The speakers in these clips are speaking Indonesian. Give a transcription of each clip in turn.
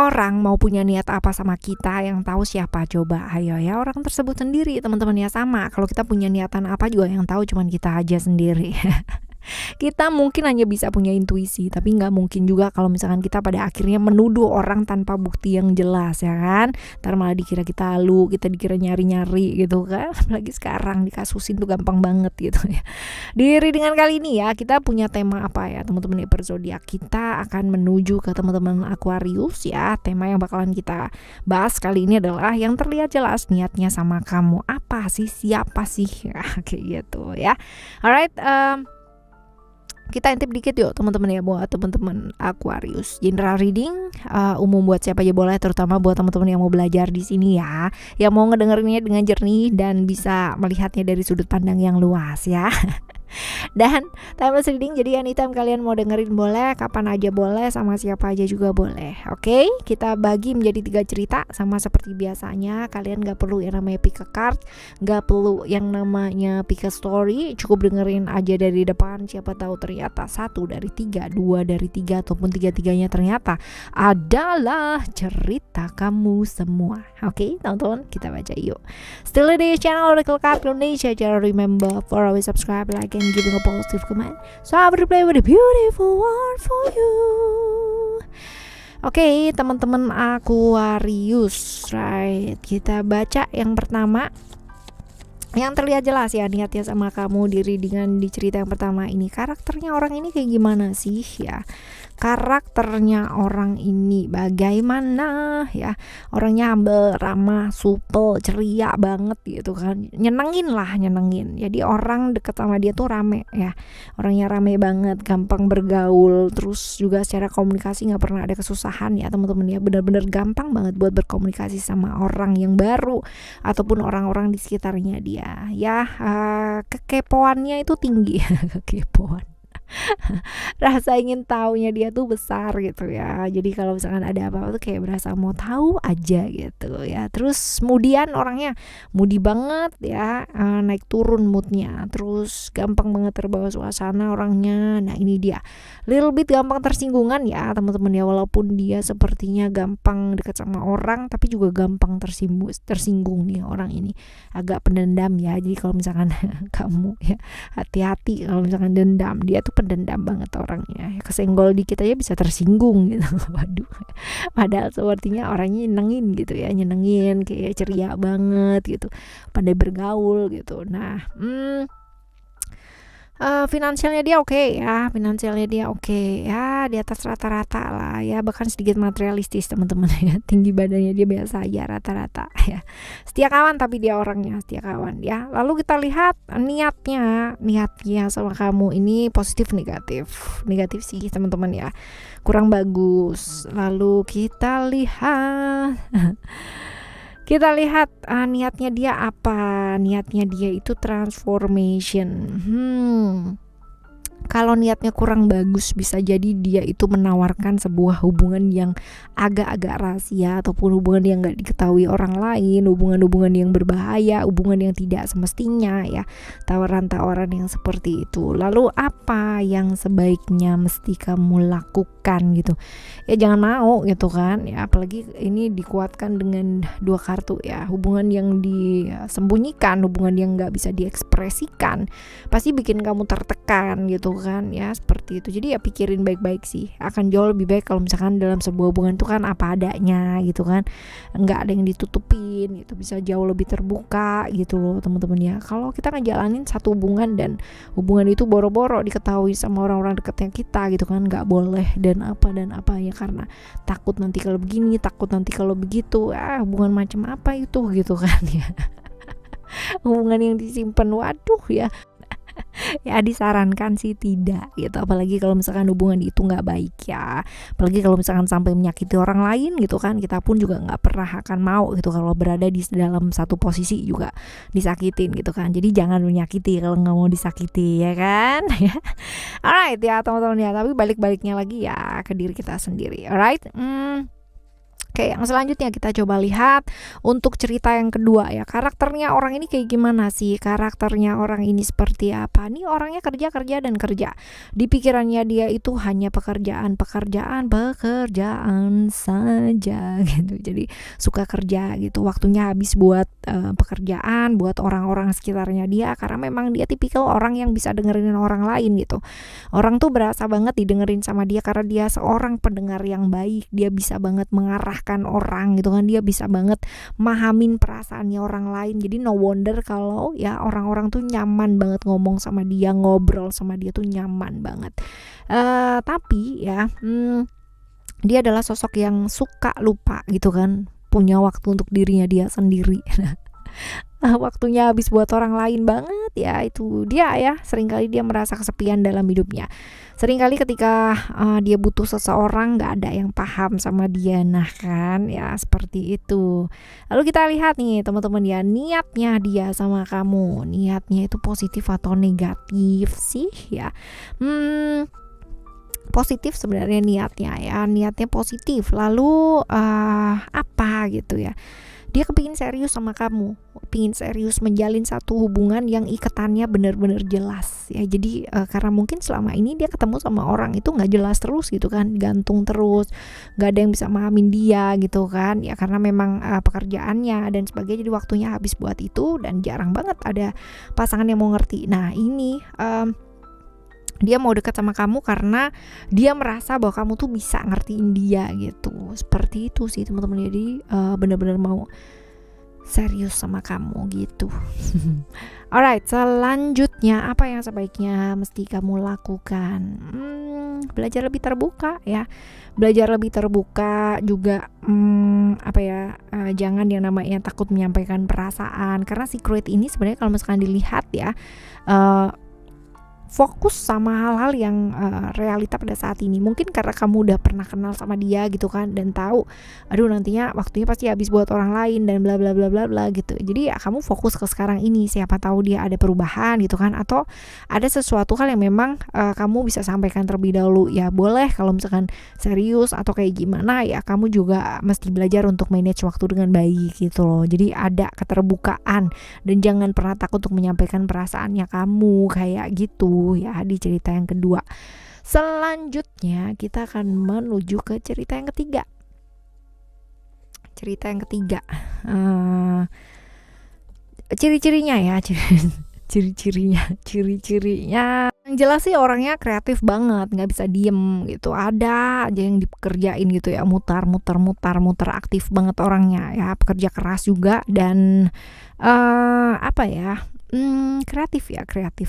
orang mau punya niat apa sama kita, yang tahu siapa coba? Ayo ya, orang tersebut sendiri teman-teman ya. Sama kalau kita punya niatan apa juga yang tahu cuman kita aja sendiri. Kita mungkin hanya bisa punya intuisi, tapi nggak mungkin juga kalau misalkan kita pada akhirnya menuduh orang tanpa bukti yang jelas, ya kan? Ntar malah dikira kita halu, kita dikira nyari-nyari gitu kan. Apalagi sekarang dikasusin tuh gampang banget gitu ya. Di readingan kali ini ya, kita punya tema apa ya teman-teman per zodiak. Kita akan menuju ke teman-teman Aquarius ya. Tema yang bakalan kita bahas kali ini adalah yang terlihat jelas niatnya sama kamu apa sih, siapa sih, kayak gitu ya. Alright, kita intip dikit yuk teman-teman ya buat teman-teman Aquarius. General reading umum buat siapa aja boleh, terutama buat teman-teman yang mau belajar di sini ya, yang mau ngedengerinnya dengan jernih dan bisa melihatnya dari sudut pandang yang luas ya. Dan timeless reading, jadi anytime kalian mau dengerin boleh, kapan aja boleh, sama siapa aja juga boleh. Oke, kita bagi menjadi 3 cerita. Sama seperti biasanya, kalian gak perlu yang namanya pick a card, gak perlu yang namanya pick a story. Cukup dengerin aja dari depan, siapa tahu ternyata 1 dari 3, 2 dari 3, ataupun 3-3-nya ternyata adalah cerita kamu semua. Oke, teman-teman, kita baca yuk. Still di channel Oracle Card Indonesia. Jangan remember for always subscribe, like, and giving a positive comment. So I will play with a beautiful word for you. Oke, teman-teman Aquarius, right? Kita baca yang pertama. Yang terlihat jelas ya niatnya sama kamu di readingan di cerita yang pertama ini. Karakternya orang ini kayak gimana sih ya? Karakternya orang ini bagaimana ya? Orangnya humble, ramah, supel, ceria banget gitu kan. Nyenengin. Jadi orang deket sama dia tuh rame ya. Orangnya rame banget, gampang bergaul, terus juga secara komunikasi nggak pernah ada kesusahan ya teman-teman ya. Benar-benar gampang banget buat berkomunikasi sama orang yang baru ataupun orang-orang di sekitarnya dia. Ya, kekepoannya itu tinggi. Kekepoan. Rasa ingin taunya dia tuh besar gitu ya. Jadi kalau misalkan ada apa-apa tuh kayak berasa mau tahu aja gitu ya. Terus kemudian orangnya moody banget ya, naik turun moodnya. Terus gampang banget terbawa suasana orangnya. Nah ini dia, little bit gampang tersinggungan ya teman-teman ya. Walaupun dia sepertinya gampang dekat sama orang, tapi juga gampang tersinggung nih orang ini. Agak pendendam ya. Jadi kalau misalkan kamu ya hati-hati kalau misalkan dendam, dia tuh pendendam banget orangnya. Kesenggol dikit aja bisa tersinggung gitu. Waduh. Padahal sepertinya orangnya nyenengin kayak ceria banget gitu. Pandai bergaul gitu. Nah, finansialnya dia oke ya, di atas rata-rata lah ya, bahkan sedikit materialistis teman-teman ya. Tinggi badannya dia biasa aja rata-rata ya. Setia kawan, tapi dia orangnya setia kawan ya. Lalu kita lihat niatnya sama kamu ini positif negatif sih teman-teman ya, kurang bagus. Lalu kita lihat niatnya dia apa? Niatnya dia itu transformation. Kalau niatnya kurang bagus, bisa jadi dia itu menawarkan sebuah hubungan yang agak-agak rahasia, ataupun hubungan yang gak diketahui orang lain, hubungan-hubungan yang berbahaya, hubungan yang tidak semestinya ya, tawaran-tawaran yang seperti itu. Lalu apa yang sebaiknya mesti kamu lakukan gitu ya? Jangan mau gitu kan ya, apalagi ini dikuatkan dengan 2 kartu ya, hubungan yang disembunyikan, hubungan yang gak bisa diekspresikan, pasti bikin kamu tertekan gitu kan ya, seperti itu. Jadi ya pikirin baik-baik sih, akan jauh lebih baik kalau misalkan dalam sebuah hubungan itu kan apa adanya gitu kan, nggak ada yang ditutupin gitu, bisa jauh lebih terbuka gitu loh teman-teman ya. Kalau kita ngejalanin satu hubungan dan hubungan itu boro-boro diketahui sama orang-orang dekatnya kita gitu kan, nggak boleh dan apa ya, karena takut nanti kalau begini, takut nanti kalau begitu, hubungan macam apa itu gitu kan ya. Hubungan yang disimpan, waduh ya. Ya disarankan sih tidak gitu, apalagi kalau misalkan hubungan itu nggak baik ya, apalagi kalau misalkan sampai menyakiti orang lain gitu kan. Kita pun juga nggak pernah akan mau gitu kalau berada di dalam satu posisi juga disakitin gitu kan. Jadi jangan menyakiti kalau nggak mau disakiti ya kan. Alright ya teman-teman ya, tapi balik-baliknya lagi ya ke diri kita sendiri. Alright, Oke, yang selanjutnya kita coba lihat untuk cerita yang kedua ya. Karakternya orang ini kayak gimana sih? Karakternya orang ini seperti apa? Nih orangnya kerja, kerja, dan kerja. Di pikirannya dia itu hanya pekerjaan, pekerjaan, pekerjaan saja gitu. Jadi suka kerja gitu. Waktunya habis buat pekerjaan, buat orang-orang sekitarnya dia, karena memang dia tipikal orang yang bisa dengerin orang lain gitu. Orang tuh berasa banget didengerin sama dia karena dia seorang pendengar yang baik. Dia bisa banget mengarahkan orang gitu kan, dia bisa banget mahamin perasaannya orang lain. Jadi no wonder kalau ya orang-orang tuh nyaman banget ngomong sama dia, ngobrol sama dia tuh nyaman banget. Tapi ya dia adalah sosok yang suka lupa gitu kan, punya waktu untuk dirinya dia sendiri. Waktunya habis buat orang lain banget ya, itu dia ya. Seringkali dia merasa kesepian dalam hidupnya. Seringkali ketika dia butuh seseorang, gak ada yang paham sama dia. Nah kan ya seperti itu. Lalu kita lihat nih teman-teman ya, niatnya dia sama kamu, niatnya itu positif atau negatif sih ya. Positif sebenarnya niatnya ya, niatnya positif. Lalu apa gitu ya, dia kepingin serius sama kamu, pingin serius menjalin satu hubungan yang ikatannya benar-benar jelas ya. Jadi karena mungkin selama ini dia ketemu sama orang itu nggak jelas terus gitu kan, gantung terus, nggak ada yang bisa memahamin dia gitu kan ya, karena memang pekerjaannya dan sebagainya. Jadi waktunya habis buat itu dan jarang banget ada pasangan yang mau ngerti. Nah ini dia mau dekat sama kamu karena dia merasa bahwa kamu tuh bisa ngertiin dia gitu. Seperti itu sih teman-teman. Jadi benar-benar mau serius sama kamu gitu. Alright, selanjutnya apa yang sebaiknya mesti kamu lakukan? Belajar lebih terbuka ya. Belajar lebih terbuka juga jangan yang namanya takut menyampaikan perasaan. Karena secret ini sebenarnya kalau misalkan dilihat ya, fokus sama hal-hal yang realita pada saat ini. Mungkin karena kamu udah pernah kenal sama dia gitu kan, dan tahu aduh nantinya waktunya pasti habis buat orang lain dan bla bla bla bla bla gitu. Jadi ya kamu fokus ke sekarang ini, siapa tahu dia ada perubahan gitu kan, atau ada sesuatu hal yang memang kamu bisa sampaikan terlebih dahulu. Ya boleh kalau misalkan serius atau kayak gimana ya, kamu juga mesti belajar untuk manage waktu dengan baik gitu loh. Jadi ada keterbukaan dan jangan pernah takut untuk menyampaikan perasaannya kamu kayak gitu ya di cerita yang kedua. Selanjutnya kita akan menuju ke cerita yang ketiga. Cerita yang ketiga, ciri-cirinya ya, ciri-cirinya yang jelas sih orangnya kreatif banget, nggak bisa diem gitu, ada aja yang dikerjain gitu ya, mutar aktif banget orangnya ya, pekerja keras juga dan kreatif,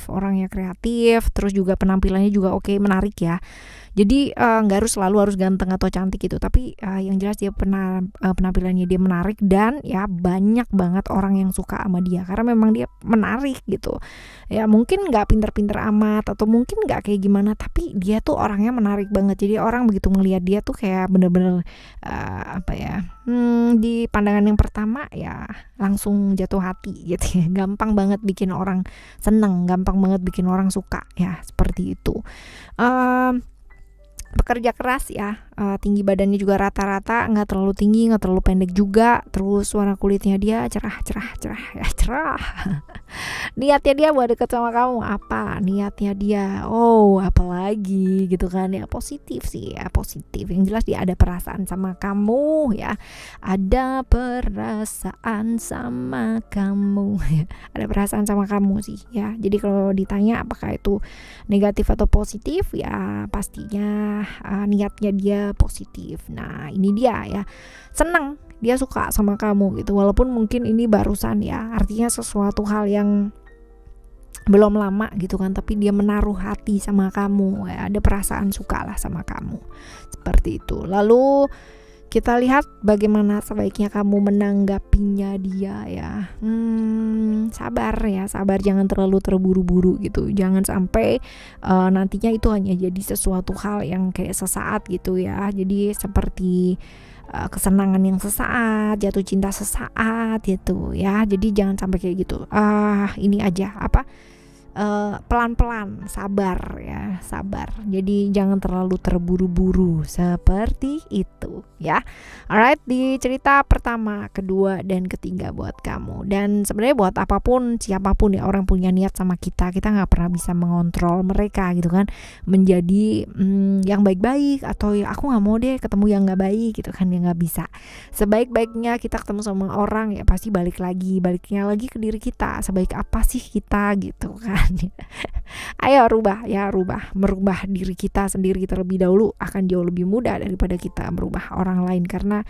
orangnya kreatif, terus juga penampilannya juga oke, menarik ya. Jadi nggak harus selalu harus ganteng atau cantik gitu, tapi yang jelas dia penampilannya dia menarik dan ya banyak banget orang yang suka sama dia karena memang dia menarik gitu. Ya mungkin nggak pinter-pinter amat atau mungkin nggak kayak gimana, tapi dia tuh orangnya menarik banget. Jadi orang begitu melihat dia tuh kayak bener-bener di pandangan yang pertama ya langsung jatuh hati gitu ya. Gampang banget bikin orang seneng, gampang banget bikin orang suka ya, seperti itu. Pekerja keras ya, tinggi badannya juga rata-rata, nggak terlalu tinggi, nggak terlalu pendek juga. Terus warna kulitnya dia cerah. Niatnya dia buat deket sama kamu apa? Niatnya dia, apalagi gitu kan ya, positif sih ya, positif. Yang jelas dia ada perasaan sama kamu ya, ada perasaan sama kamu ya, ada perasaan sama kamu sih ya. Jadi kalau ditanya apakah itu negatif atau positif ya, pastinya niatnya dia positif. Nah ini dia ya, senang, dia suka sama kamu gitu, walaupun mungkin ini barusan ya, artinya sesuatu hal yang belum lama gitu kan, tapi dia menaruh hati sama kamu ya, ada perasaan suka lah sama kamu, seperti itu. Lalu kita lihat bagaimana sebaiknya kamu menanggapinya dia ya. Sabar, jangan terlalu terburu-buru gitu. Jangan sampai nantinya itu hanya jadi sesuatu hal yang kayak sesaat gitu ya. Jadi seperti kesenangan yang sesaat, jatuh cinta sesaat gitu ya. Jadi jangan sampai kayak gitu. Ini aja pelan-pelan, sabar ya, sabar. Jadi jangan terlalu terburu-buru seperti itu ya. Alright, di cerita pertama, kedua, dan ketiga buat kamu. Dan sebenarnya buat apapun, siapapun ya orang punya niat sama kita nggak pernah bisa mengontrol mereka gitu kan, menjadi yang baik-baik, atau ya aku nggak mau deh ketemu yang nggak baik gitu kan, ya nggak bisa. Sebaik-baiknya kita ketemu sama orang ya pasti baliknya lagi ke diri kita, sebaik apa sih kita gitu kan. Ayo merubah diri kita sendiri terlebih dahulu akan jauh lebih mudah daripada kita merubah orang lain, karena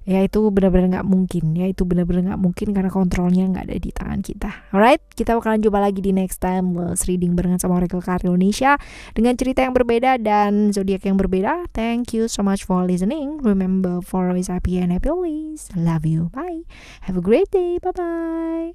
ya itu benar-benar nggak mungkin karena kontrolnya nggak ada di tangan kita. Alright, kita bakalan jumpa lagi di next time reading barengan sama Oracle Card Indonesia dengan cerita yang berbeda dan zodiak yang berbeda. Thank you so much for listening. Remember, for always happy and happy always. Love you. Bye. Have a great day. Bye bye.